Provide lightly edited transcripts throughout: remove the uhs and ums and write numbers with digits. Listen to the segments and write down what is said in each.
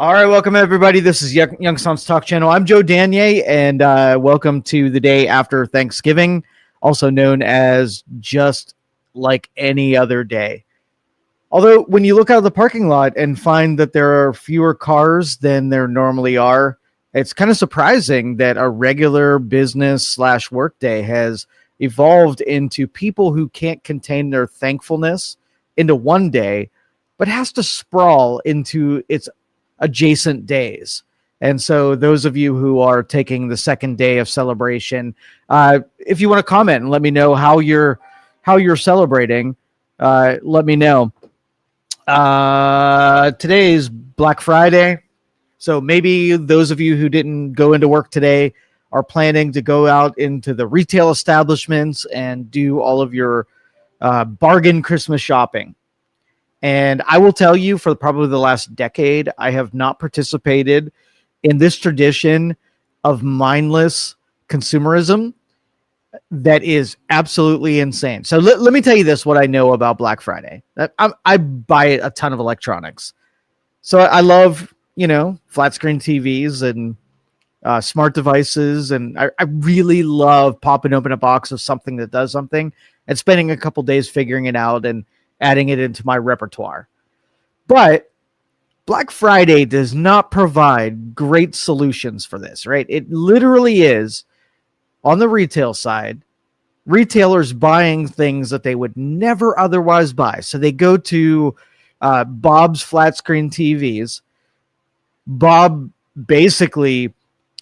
All right, welcome everybody. This is Youngstown's Talk Channel. I'm Joe Danyi, and welcome to the day after Thanksgiving, also known as just like any other day. Although, when you look out of the parking lot and find that there are fewer cars than there normally are, it's kind of surprising that a regular business/work day has evolved into people who can't contain their thankfulness into one day, but has to sprawl into its adjacent days. And so those of you who are taking the second day of celebration, if you want to comment and let me know how you're celebrating, let me know. Today is Black Friday. So maybe those of you who didn't go into work today are planning to go out into the retail establishments and do all of your bargain Christmas shopping. And I will tell you, for probably the last decade, I have not participated in this tradition of mindless consumerism that is absolutely insane. So let me tell you this, what I know about Black Friday. I buy a ton of electronics. So I love, flat screen TVs and smart devices. And I really love popping open a box of something that does something and spending a couple days figuring it out and adding it into my repertoire. But Black Friday does not provide great solutions for this, right? It literally is, on the retail side, retailers buying things that they would never otherwise buy. So they go to Bob's flat screen TVs. Bob basically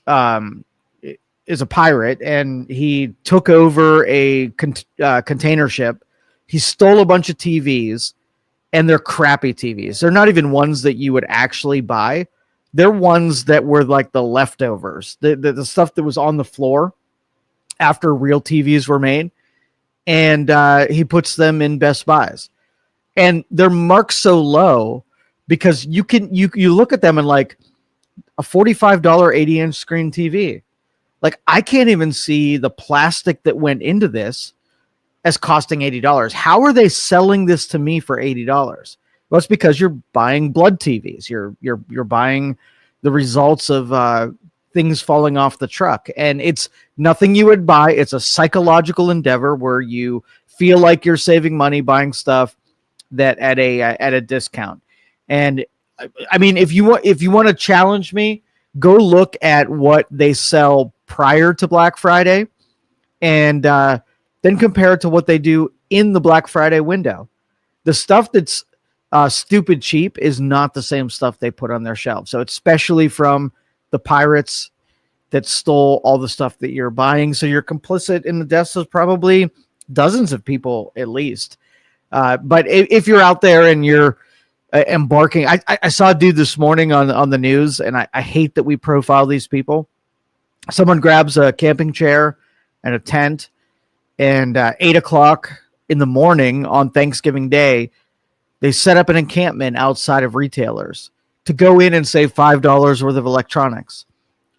is a pirate, and he took over a container ship. He stole a bunch of TVs, and they're crappy TVs. They're not even ones that you would actually buy. They're ones that were like the leftovers, the stuff that was on the floor after real TVs were made. And he puts them in Best Buys. And they're marked so low because you look at them and like a $45 80-inch screen TV. Like, I can't even see the plastic that went into this as costing $80. How are they selling this to me for $80? Well, it's because you're buying blood TVs. You're buying the results of things falling off the truck, and it's nothing you would buy. It's a psychological endeavor where you feel like you're saving money buying stuff that at a discount. And I mean, if you want to challenge me, go look at what they sell prior to Black Friday, and then compare it to what they do in the Black Friday window. The stuff that's stupid cheap is not the same stuff they put on their shelves. So especially from the pirates that stole all the stuff that you're buying. So you're complicit in the deaths of probably dozens of people at least. But if you're out there and you're embarking, I saw a dude this morning on the news, and I hate that we profile these people. Someone grabs a camping chair and a tent, and 8 o'clock in the morning on Thanksgiving Day, they set up an encampment outside of retailers to go in and save $5 worth of electronics.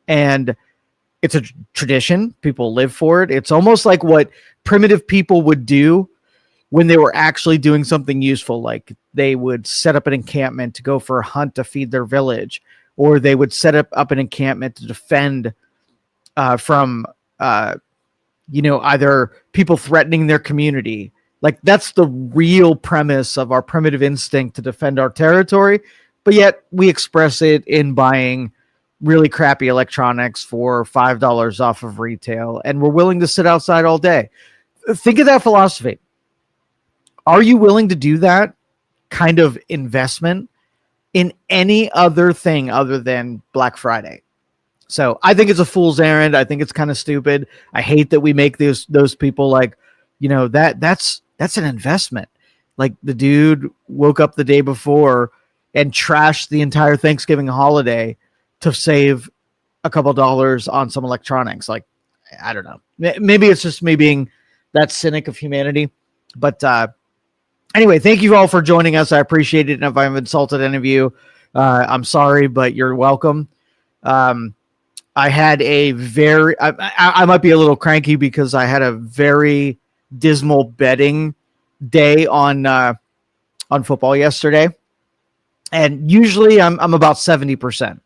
And it's a tradition. People live for it. It's almost like what primitive people would do when they were actually doing something useful. Like they would set up an encampment to go for a hunt to feed their village, or they would set up an encampment to defend from either people threatening their community. Like, that's the real premise of our primitive instinct to defend our territory. But yet we express it in buying really crappy electronics for $5 off of retail. And we're willing to sit outside all day. Think of that philosophy. Are you willing to do that kind of investment in any other thing other than Black Friday? So I think it's a fool's errand. I think it's kind of stupid. I hate that we make those people like, that's an investment. Like, the dude woke up the day before and trashed the entire Thanksgiving holiday to save a couple dollars on some electronics. Like, I don't know. Maybe it's just me being that cynic of humanity. But anyway, thank you all for joining us. I appreciate it. And if I've insulted any of you, I'm sorry, but you're welcome. I had I might be a little cranky because I had a very dismal betting day on football yesterday. And usually I'm about 70%.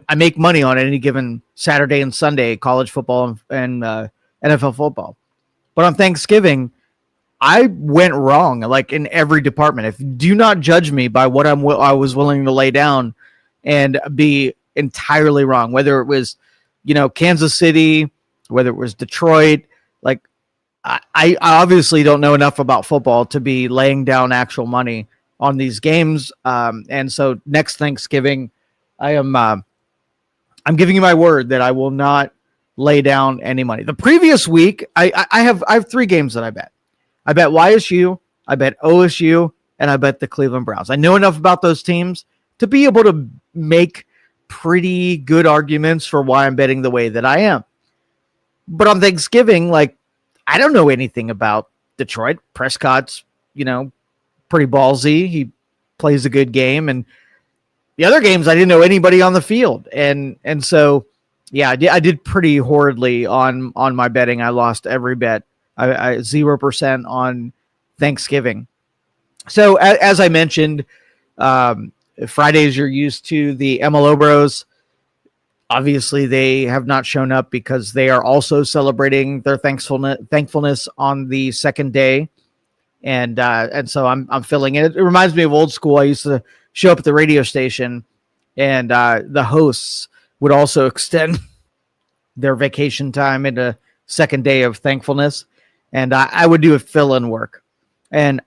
I make money on any given Saturday and Sunday, college football and NFL football. But on Thanksgiving, I went wrong, like in every department. If do not judge me by what I was willing to lay down and be entirely wrong, whether it was, Kansas City, whether it was Detroit. Like I obviously don't know enough about football to be laying down actual money on these games. And so next Thanksgiving, I'm giving you my word that I will not lay down any money. The previous week, I have 3 games that I bet. I bet YSU, I bet OSU, and I bet the Cleveland Browns. I know enough about those teams to be able to make pretty good arguments for why I'm betting the way that I am. But on Thanksgiving, like, I don't know anything about Detroit. Prescott's, pretty ballsy. He plays a good game. And the other games, I didn't know anybody on the field. And so, yeah, I did pretty horridly on my betting. I lost every bet. I 0% on Thanksgiving. So as I mentioned, Fridays you're used to the MLO Bros. Obviously, they have not shown up because they are also celebrating their thankfulness on the second day, and so I'm filling it. It reminds me of old school. I used to show up at the radio station, and the hosts would also extend their vacation time into second day of thankfulness, and I would do a fill-in work. And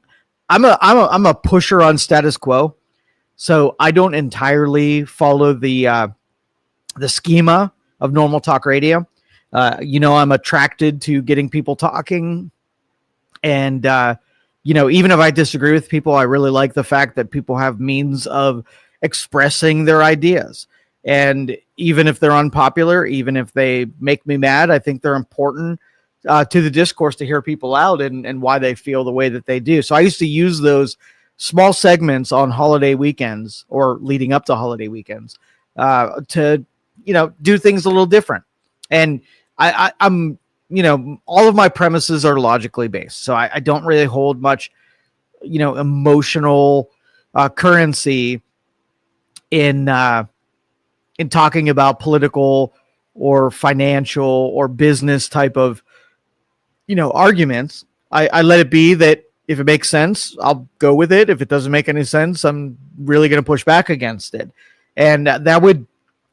I'm a pusher on status quo, so I don't entirely follow the schema of normal talk radio. I'm attracted to getting people talking, and even if I disagree with people, I really like the fact that people have means of expressing their ideas. And even if they're unpopular, even if they make me mad, I think they're important to the discourse to hear people out and why they feel the way that they do. So I used to use those small segments on holiday weekends or leading up to holiday weekends to do things a little different. And I'm all of my premises are logically based. So I don't really hold much, emotional currency in talking about political or financial or business type of, arguments. I let it be that if it makes sense, I'll go with it. If it doesn't make any sense, I'm really going to push back against it. And that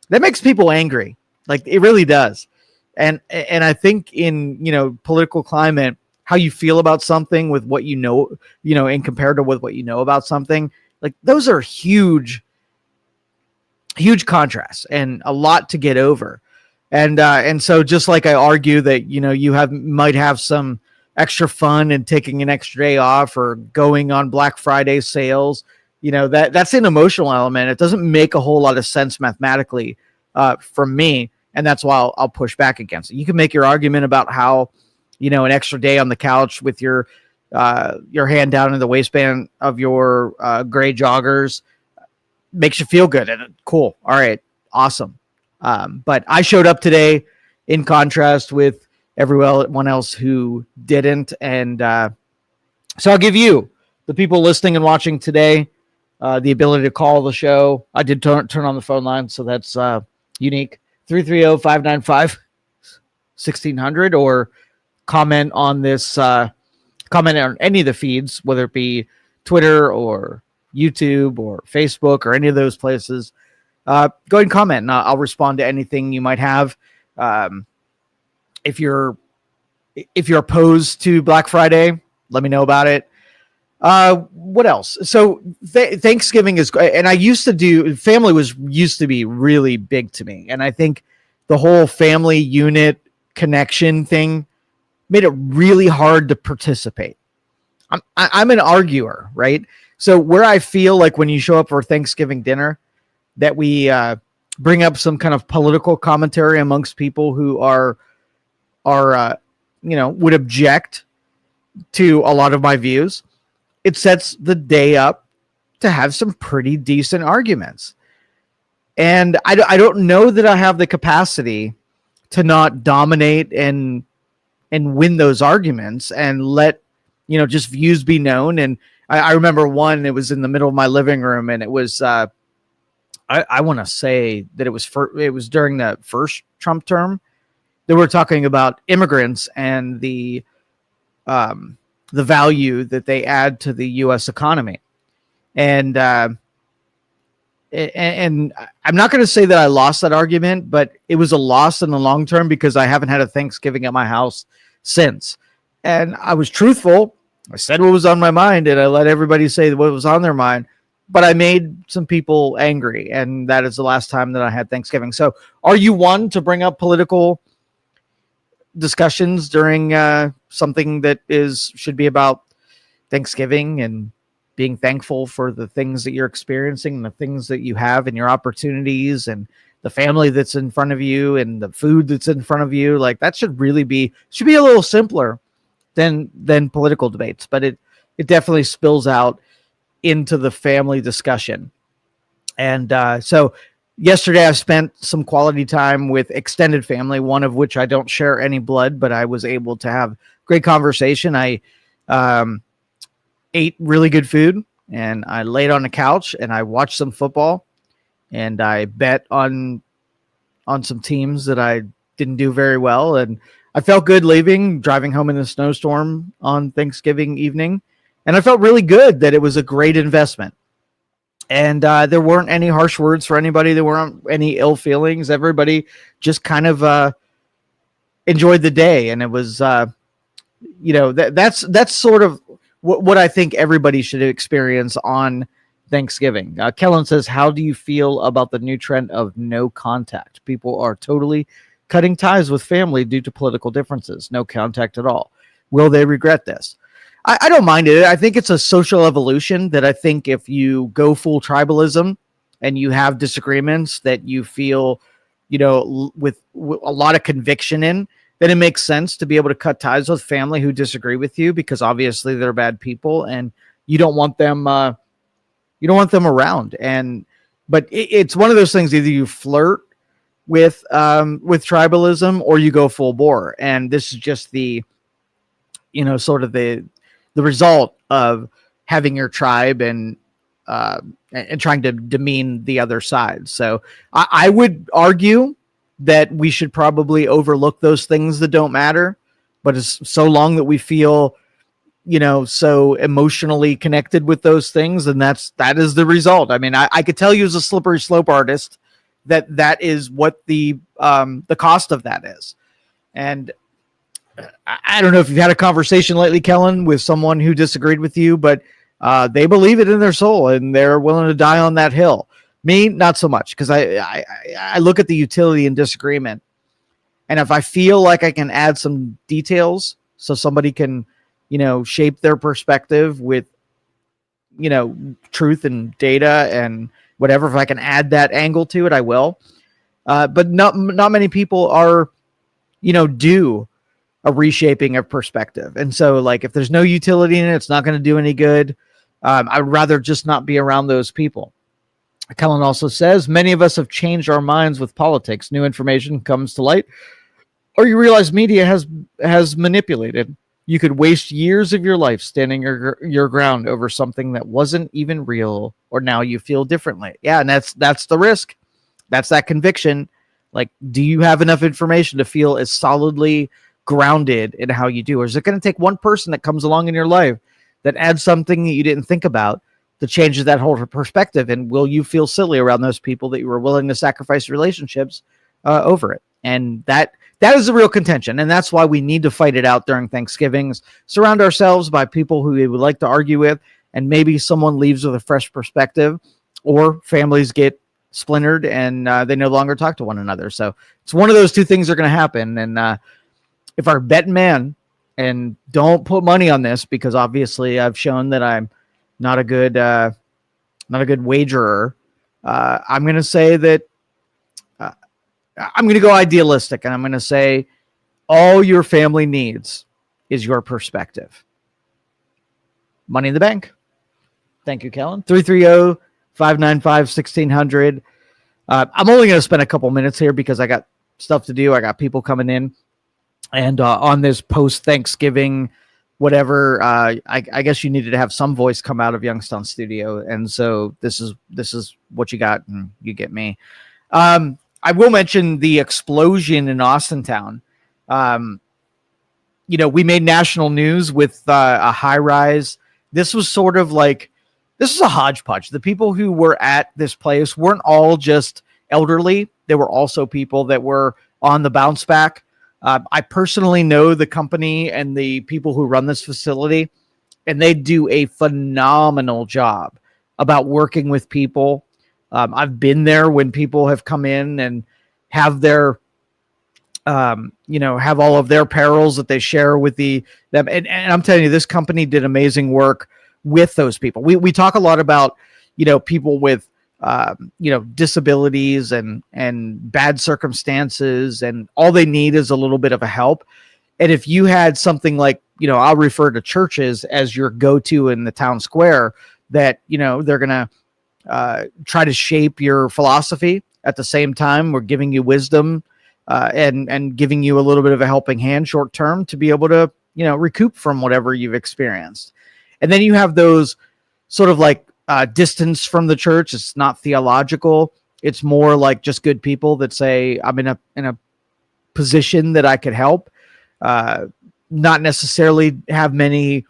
makes people angry. Like, it really does. And I think in, political climate, how you feel about something with what and compared to with what you know about something, like, those are huge contrasts and a lot to get over. And so just like I argue that, you might have some extra fun and taking an extra day off or going on Black Friday sales, that's an emotional element. It doesn't make a whole lot of sense mathematically for me. And that's why I'll push back against it. You can make your argument about how, an extra day on the couch with your hand down in the waistband of your gray joggers makes you feel good. And cool. All right. Awesome. But I showed up today in contrast with everyone else who didn't. And so I'll give you, the people listening and watching today, the ability to call the show. I did turn on the phone line, so that's unique. 330-595-1600, or comment on this, comment on any of the feeds, whether it be Twitter or YouTube or Facebook or any of those places. Go ahead and comment, and I'll respond to anything you might have. If you're opposed to Black Friday, let me know about it. What else? So Thanksgiving is, and I used to do, family used to be really big to me. And I think the whole family unit connection thing made it really hard to participate. I'm an arguer, right? So where I feel like when you show up for Thanksgiving dinner, that we bring up some kind of political commentary amongst people who are would object to a lot of my views. It sets the day up to have some pretty decent arguments. And I don't know that I have the capacity to not dominate and win those arguments and let, just views be known and I remember one. It was in the middle of my living room, and it was. I want to say that it was during the first Trump term. They were talking about immigrants and the value that they add to the U.S. economy, and I'm not going to say that I lost that argument, but it was a loss in the long term because I haven't had a Thanksgiving at my house since. And I was truthful. I said what was on my mind, and I let everybody say what was on their mind. But I made some people angry, and that is the last time that I had Thanksgiving. So are you one to bring up political discussions during something that should be about Thanksgiving and being thankful for the things that you're experiencing and the things that you have and your opportunities and the family that's in front of you and the food that's in front of you? Like, that should be a little simpler than political debates, but it definitely spills out into the family discussion. And so yesterday I spent some quality time with extended family, one of which I don't share any blood, but I was able to have great conversation. I ate really good food, and I laid on the couch and I watched some football, and I bet on some teams that I didn't do very well. And I felt good driving home in the snowstorm on Thanksgiving evening. And I felt really good that it was a great investment. And there weren't any harsh words for anybody. There weren't any ill feelings. Everybody just kind of enjoyed the day. And it was, that's sort of what I think everybody should experience on Thanksgiving. Kellen says, how do you feel about the new trend of no contact? People are totally cutting ties with family due to political differences. No contact at all. Will they regret this? I don't mind it. I think it's a social evolution that I think if you go full tribalism and you have disagreements that you feel, with a lot of conviction in, then it makes sense to be able to cut ties with family who disagree with you, because obviously they're bad people and you don't want them around. But it's one of those things, either you flirt with tribalism or you go full bore. And this is just the result of having your tribe and trying to demean the other side. So I would argue that we should probably overlook those things that don't matter, but it's so long that we feel, so emotionally connected with those things, and that is the result. I mean, I could tell you as a slippery slope artist that is what the cost of that is. And I don't know if you've had a conversation lately, Kellen, with someone who disagreed with you, but they believe it in their soul and they're willing to die on that hill. Me, not so much, because I look at the utility in disagreement. And if I feel like I can add some details so somebody can, shape their perspective with, truth and data and whatever, if I can add that angle to it, I will. But not many people are, do a reshaping of perspective. And so, like, if there's no utility in it, it's not going to do any good. I'd rather just not be around those people. Kellen also says, many of us have changed our minds with politics. New information comes to light, or you realize media has manipulated. You could waste years of your life standing your ground over something that wasn't even real, or now you feel differently. Yeah, and that's the risk. That's that conviction. Like, do you have enough information to feel as solidly grounded in how you do? Or is it going to take one person that comes along in your life that adds something that you didn't think about that changes that whole perspective? And will you feel silly around those people that you were willing to sacrifice relationships over it? And that is the real contention. And that's why we need to fight it out during Thanksgivings. Surround ourselves by people who we would like to argue with, and maybe someone leaves with a fresh perspective, or families get splintered and they no longer talk to one another. So it's one of those two things are going to happen. And if our betting man, and don't put money on this, because obviously I've shown that I'm not a good wagerer. I'm going to say that I'm going to go idealistic, and I'm going to say all your family needs is your perspective. Money in the bank. Thank you, Kellen. 330-595-1600. I'm only going to spend a couple minutes here because I got stuff to do. I got people coming in. And on this post-Thanksgiving whatever. I guess you needed to have some voice come out of Youngstown studio, and so this is what you got, and you get me. I will mention the explosion in Austintown. We made national news with a high rise. This was sort of like, this is a hodgepodge. The people who were at this place weren't all just elderly. There were also people that were on the bounce back. I personally know the company and the people who run this facility, and they do a phenomenal job about working with people. I've been there when people have come in and have their, have all of their perils that they share with them. And I'm telling you, this company did amazing work with those people. We talk a lot about, people with, disabilities and bad circumstances, and all they need is a little bit of a help. And if you had something like, I'll refer to churches as your go-to in the town square, that, they're going to try to shape your philosophy. At the same time, we're giving you wisdom and giving you a little bit of a helping hand short term to be able to, recoup from whatever you've experienced. And then you have those sort of like distance from the church. It's not theological. It's more like just good people that say, I'm in a position that I could help. Not necessarily have many,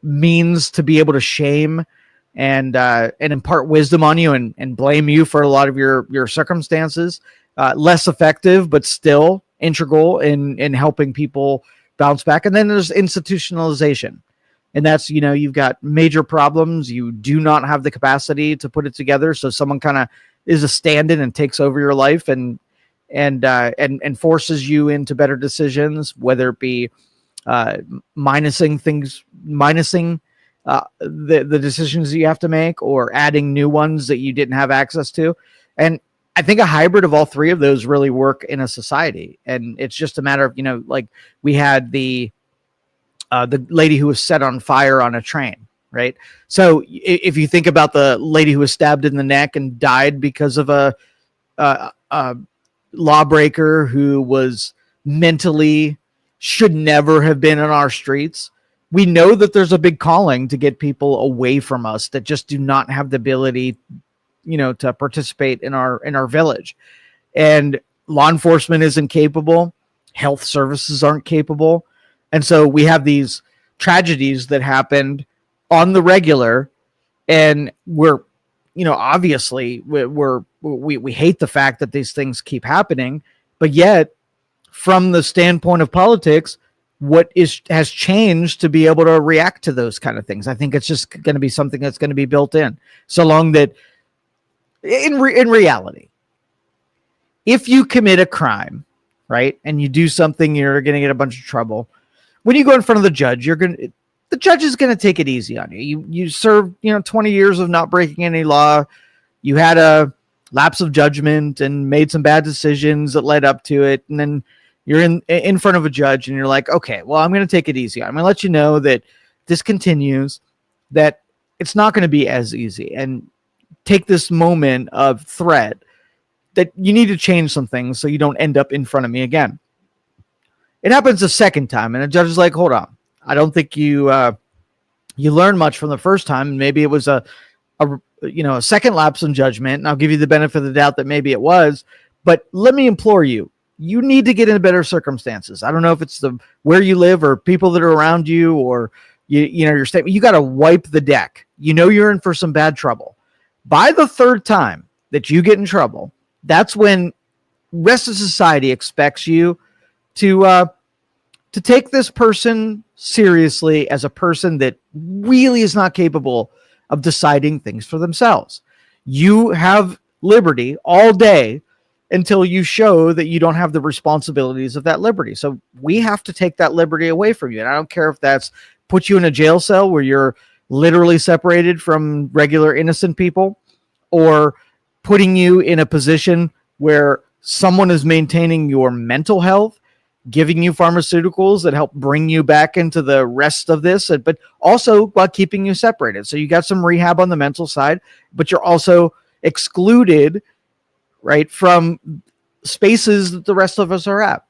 means to be able to shame and impart wisdom on you and blame you for a lot of your circumstances. Less effective, but still integral in helping people bounce back. And then there's institutionalization. And that's, you've got major problems. You do not have the capacity to put it together. So someone kind of is a stand-in and takes over your life and forces you into better decisions, whether it be minusing the decisions that you have to make, or adding new ones that you didn't have access to. And I think a hybrid of all three of those really work in a society. And it's just a matter of, like we had the lady who was set on fire on a train, right? So if you think about the lady who was stabbed in the neck and died because of a lawbreaker who was mentally should never have been in our streets, we know that there's a big calling to get people away from us that just do not have the ability, to participate in our village. And law enforcement isn't capable. Health services aren't capable. And so we have these tragedies that happened on the regular, and we're, obviously we hate the fact that these things keep happening, but yet from the standpoint of politics, what has changed to be able to react to those kind of things? I think it's just going to be something that's going to be built in, so long that in reality, if you commit a crime, right, and you do something, you're going to get a bunch of trouble. When you go in front of the judge, the judge is going to take it easy on you. You served, 20 years of not breaking any law. You had a lapse of judgment and made some bad decisions that led up to it. And then you're in front of a judge and you're like, okay, well, I'm going to take it easy. I'm going to let you know that this continues, that it's not going to be as easy, and take this moment of threat that you need to change some things so you don't end up in front of me again. It happens a second time, and the judge is like, hold on, I don't think you learned much from the first time. Maybe it was a second lapse in judgment, and I'll give you the benefit of the doubt that maybe it was, but let me implore you, you need to get into better circumstances. I don't know if it's where you live or people that are around you, or your statement. You got to wipe the deck. You're in for some bad trouble. By the third time that you get in trouble, that's when rest of society expects you to take this person seriously as a person that really is not capable of deciding things for themselves. You have liberty all day until you show that you don't have the responsibilities of that liberty. So we have to take that liberty away from you. And I don't care if that's put you in a jail cell where you're literally separated from regular innocent people, or putting you in a position where someone is maintaining your mental health, giving you pharmaceuticals that help bring you back into the rest of this, but also while keeping you separated. So you got some rehab on the mental side, but you're also excluded, right, from spaces that the rest of us are at.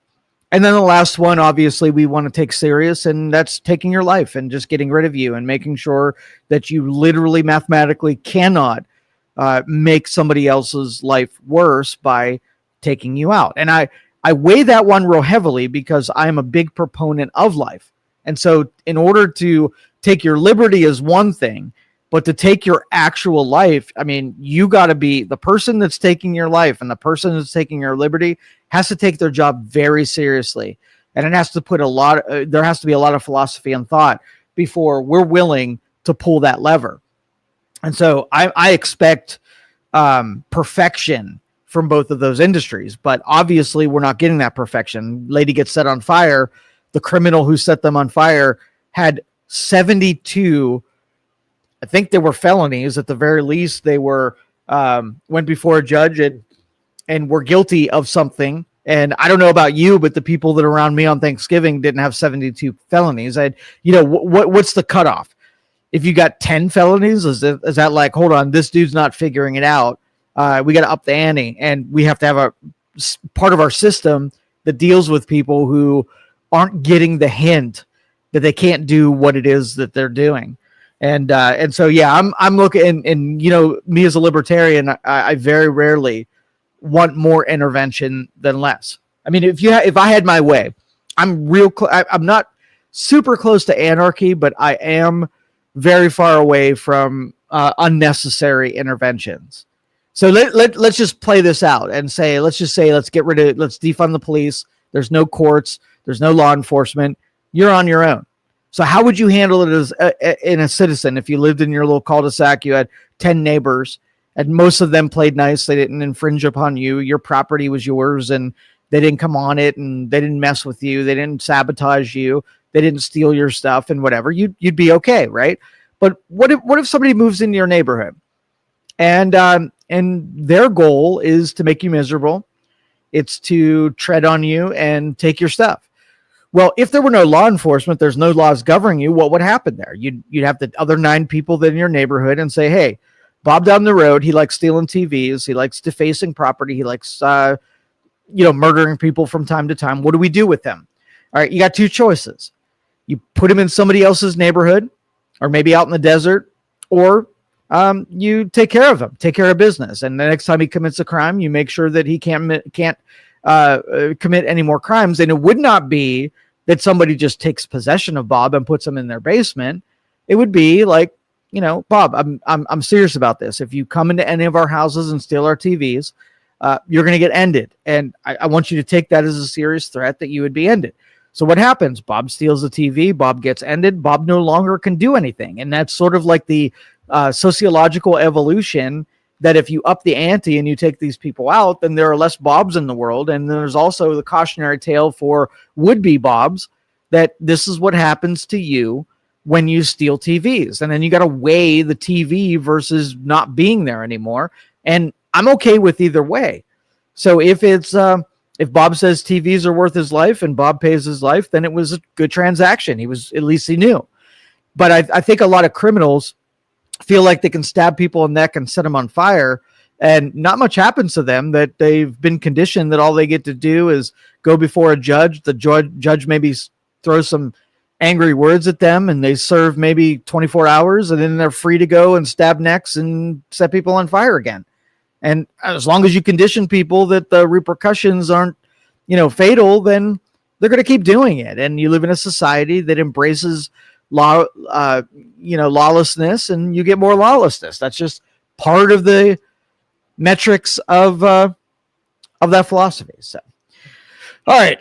And then the last one, obviously, we want to take serious, and that's taking your life and just getting rid of you and making sure that you literally mathematically cannot make somebody else's life worse by taking you out. And I weigh that one real heavily because I'm a big proponent of life. And so in order to take your liberty is one thing, but to take your actual life, I mean, you got to be the person that's taking your life, and the person that's taking your liberty has to take their job very seriously. And it has to put there has to be a lot of philosophy and thought before we're willing to pull that lever. And so I expect perfection from both of those industries, but obviously we're not getting that perfection. Lady gets set on fire. The criminal who set them on fire had 72, I think they were felonies. At the very least, they were went before a judge and were guilty of something. And I don't know about you, but the people that are around me on Thanksgiving didn't have 72 felonies. What's the cutoff? If you got 10 felonies, is that like, hold on, this dude's not figuring it out. We got to up the ante, and we have to have a part of our system that deals with people who aren't getting the hint that they can't do what it is that they're doing. And so, yeah, I'm looking, and me as a libertarian, I very rarely want more intervention than less. I mean, if I had my way, I'm not super close to anarchy, but I am very far away from unnecessary interventions. So let's just play this out and let's defund the police. There's no courts. There's no law enforcement. You're on your own. So how would you handle it as in a citizen? If you lived in your little cul-de-sac, you had 10 neighbors, and most of them played nice. They didn't infringe upon you. Your property was yours, and they didn't come on it, and they didn't mess with you. They didn't sabotage you. They didn't steal your stuff and whatever. You'd be okay, right? But what if somebody moves into your neighborhood, and their goal is to make you miserable? It's to tread on you and take your stuff. Well, if there were no law enforcement, there's no laws governing you, what would happen there? You'd have the other 9 people that in your neighborhood and say, hey, Bob down the road, he likes stealing TVs. He likes defacing property. He likes, murdering people from time to time. What do we do with him? All right, you got 2 choices. You put him in somebody else's neighborhood, or maybe out in the desert, or you take care of him, take care of business. And the next time he commits a crime, you make sure that he can't commit any more crimes. And it would not be that somebody just takes possession of Bob and puts him in their basement. It would be like, Bob, I'm serious about this. If you come into any of our houses and steal our TVs, you're going to get ended. And I want you to take that as a serious threat that you would be ended. So what happens? Bob steals the TV. Bob gets ended. Bob no longer can do anything. And that's sort of like the sociological evolution, that if you up the ante and you take these people out, then there are less Bobs in the world. And then there's also the cautionary tale for would-be Bobs, that this is what happens to you when you steal TVs. And then you got to weigh the TV versus not being there anymore. And I'm okay with either way. So if if Bob says TVs are worth his life and Bob pays his life, then it was a good transaction. At least he knew. But I think a lot of criminals feel like they can stab people in the neck and set them on fire, and not much happens to them, that they've been conditioned that all they get to do is go before a judge. The judge maybe throws some angry words at them, and they serve maybe 24 hours, and then they're free to go and stab necks and set people on fire again. And as long as you condition people that the repercussions aren't, fatal, then they're going to keep doing it. And you live in a society that embraces lawlessness, and you get more lawlessness. That's just part of the metrics of that philosophy. So, all right.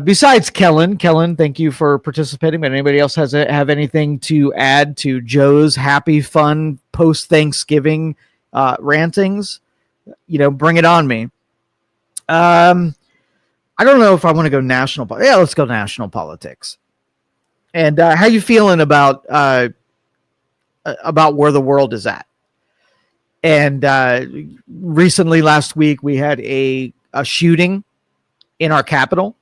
Besides Kellen, thank you for participating. But anybody else have anything to add to Joe's happy, fun post Thanksgiving rantings? Bring it on me. I don't know if I want to go national. Yeah, let's go national politics. And how you feeling about where the world is at? And recently, last week, we had a shooting in our capital.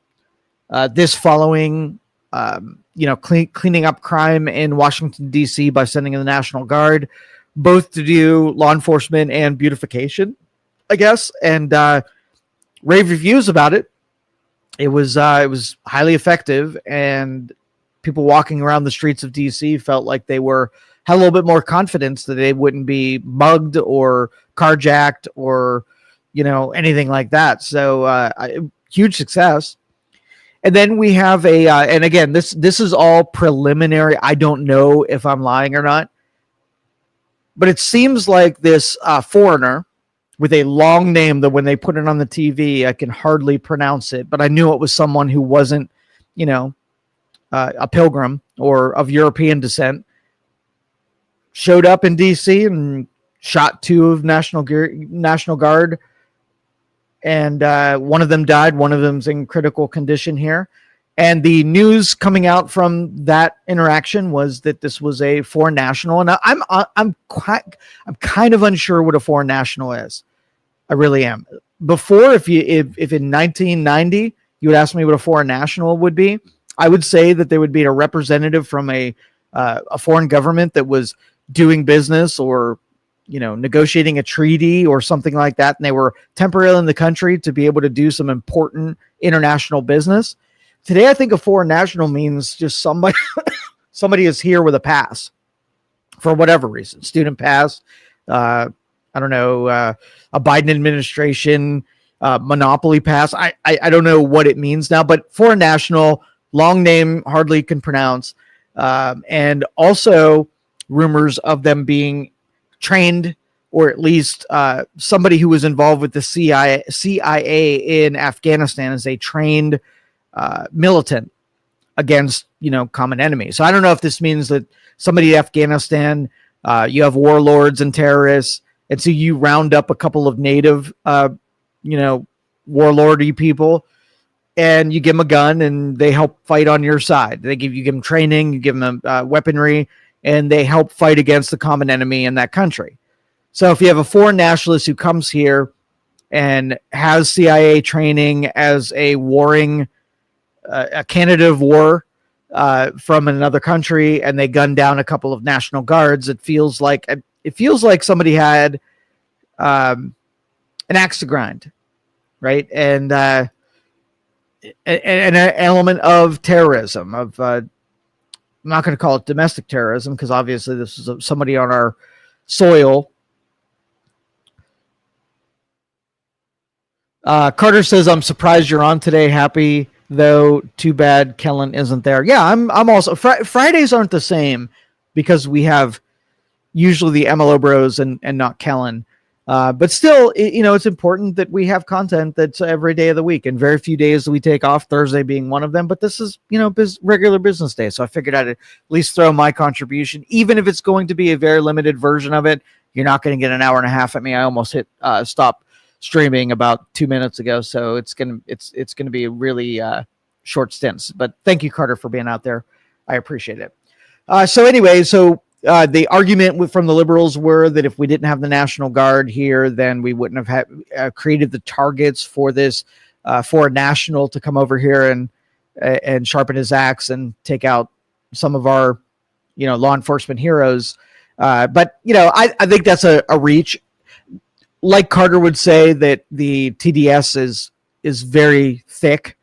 This following, cleaning up crime in Washington, D.C. by sending in the National Guard, both to do law enforcement and beautification, I guess, and rave reviews about it. it was highly effective, and people walking around the streets of DC felt like they had a little bit more confidence that they wouldn't be mugged or carjacked or anything like that. So huge success. And then we have and again, this is all preliminary. I don't know if I'm lying or not, but it seems like this foreigner with a long name that when they put it on the TV, I can hardly pronounce it, but I knew it was someone who wasn't, a pilgrim or of European descent, showed up in DC and shot 2 of National Guard. And one of them died. One of them's in critical condition here. And the news coming out from that interaction was that this was a foreign national. And I'm kind of unsure what a foreign national is. I really am. Before, if in 1990 you would ask me what a foreign national would be, I would say that there would be a representative from a foreign government that was doing business or negotiating a treaty or something like that, and they were temporarily in the country to be able to do some important international business. Today, I think a foreign national means just somebody is here with a pass for whatever reason, student pass, I don't know, a Biden administration monopoly pass. I don't know what it means now, but foreign national, long name, hardly can pronounce, and also rumors of them being trained, or at least somebody who was involved with the CIA in Afghanistan as a trained militant against common enemies. So I don't know if this means that somebody in Afghanistan, you have warlords and terrorists, and so you round up a couple of native warlordy people and you give them a gun and they help fight on your side. You give them training, you give them weaponry, and they help fight against the common enemy in that country. So if you have a foreign nationalist who comes here and has CIA training as a warring, a candidate of war from another country, and they gun down a couple of National Guards, it feels like somebody had an axe to grind, right? And an element of terrorism, of I'm not going to call it domestic terrorism because obviously this is somebody on our soil. Carter says, I'm surprised you're on today. Happy, though. Too bad Kellen isn't there. Yeah, I'm also. Fridays aren't the same because we have usually the MLO bros and not Kellen. But still, it's important that we have content that's every day of the week, and very few days that we take off, Thursday being one of them. But this is, regular business day. So I figured I'd at least throw my contribution, even if it's going to be a very limited version of it. You're not going to get an hour and a half at me. I almost hit stop streaming about 2 minutes ago. So it's going to be a really short stints, but thank you, Carter, for being out there. I appreciate it. So the argument from the liberals were that if we didn't have the National Guard here, then we wouldn't have created the targets for this for a national to come over here and sharpen his axe and take out some of our law enforcement heroes. But I think that's a reach. Like Carter would say, that the TDS is very thick,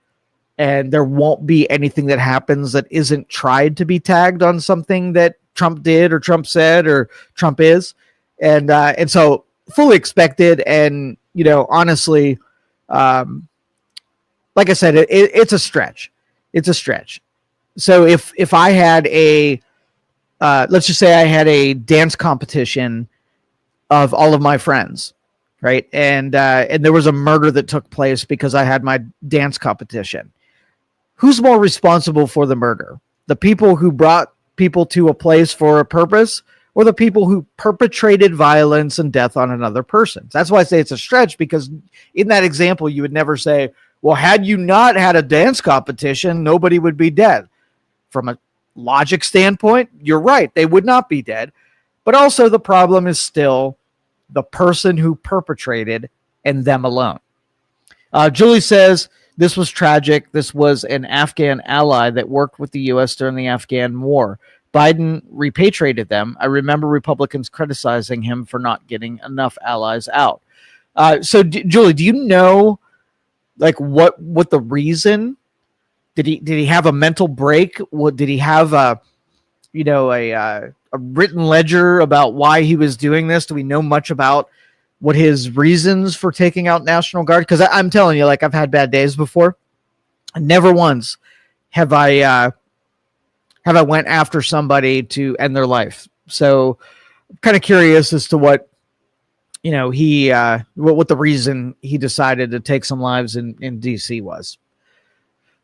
and there won't be anything that happens that isn't tried to be tagged on something that Trump did or Trump said or Trump is. And so fully expected. And, honestly, like I said, it's a stretch. It's a stretch. So if I had let's just say I had a dance competition of all of my friends, right? And there was a murder that took place because I had my dance competition. Who's more responsible for the murder? The people who brought people to a place for a purpose, or the people who perpetrated violence and death on another person? That's why I say it's a stretch, because in that example, you would never say, well, had you not had a dance competition, nobody would be dead. From a logic standpoint, you're right. They would not be dead. But also the problem is still the person who perpetrated and them alone. Julie says, this was tragic. This was an Afghan ally that worked with the U.S. during the Afghan war. Biden repatriated them. I remember Republicans criticizing him for not getting enough allies out. So, Julie, do you know like what the reason? Did he have a mental break? What did he have a written ledger about why he was doing this? Do we know much about what his reasons for taking out National Guard? Because I'm telling you, like, I've had bad days before. Never once have I went after somebody to end their life. So I'm kind of curious as to what what the reason he decided to take some lives in DC was.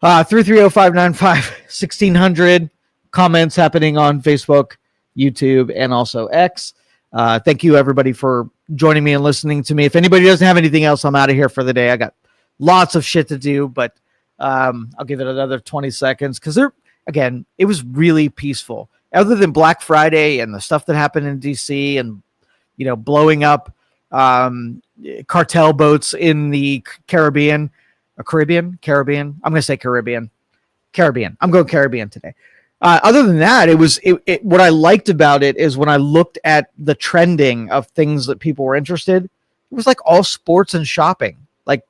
330-595-1600. Comments happening on Facebook, YouTube, and also X. Thank you, everybody, for joining me and listening to me. If anybody doesn't have anything else, I'm out of here for the day. I got lots of shit to do, but I'll give it another 20 seconds because it was really peaceful. Other than Black Friday and the stuff that happened in DC and, blowing up cartel boats in the Caribbean. I'm going to say Caribbean. I'm going Caribbean today. Other than that, what I liked about it is when I looked at the trending of things that people were interested, it was like all sports and shopping. Like,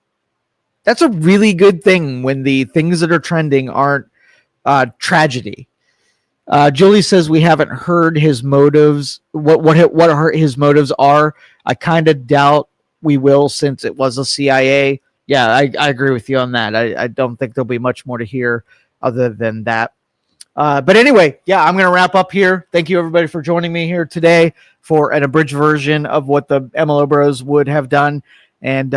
that's a really good thing when the things that are trending aren't tragedy. Julie says we haven't heard his motives. What his motives are. I kind of doubt we will since it was a CIA. Yeah, I agree with you on that. I don't think there'll be much more to hear other than that. But anyway, yeah, I'm going to wrap up here. Thank you, everybody, for joining me here today for an abridged version of what the MLO Bros would have done. And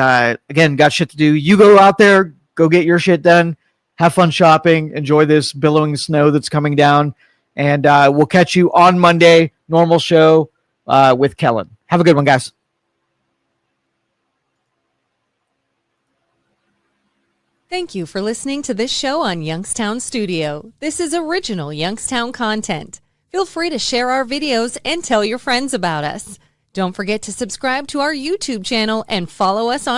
again, got shit to do. You go out there, go get your shit done. Have fun shopping. Enjoy this billowing snow that's coming down. And we'll catch you on Monday, normal show with Kellen. Have a good one, guys. Thank you for listening to this show on Youngstown Studio. This is original Youngstown content. Feel free to share our videos and tell your friends about us. Don't forget to subscribe to our YouTube channel and follow us on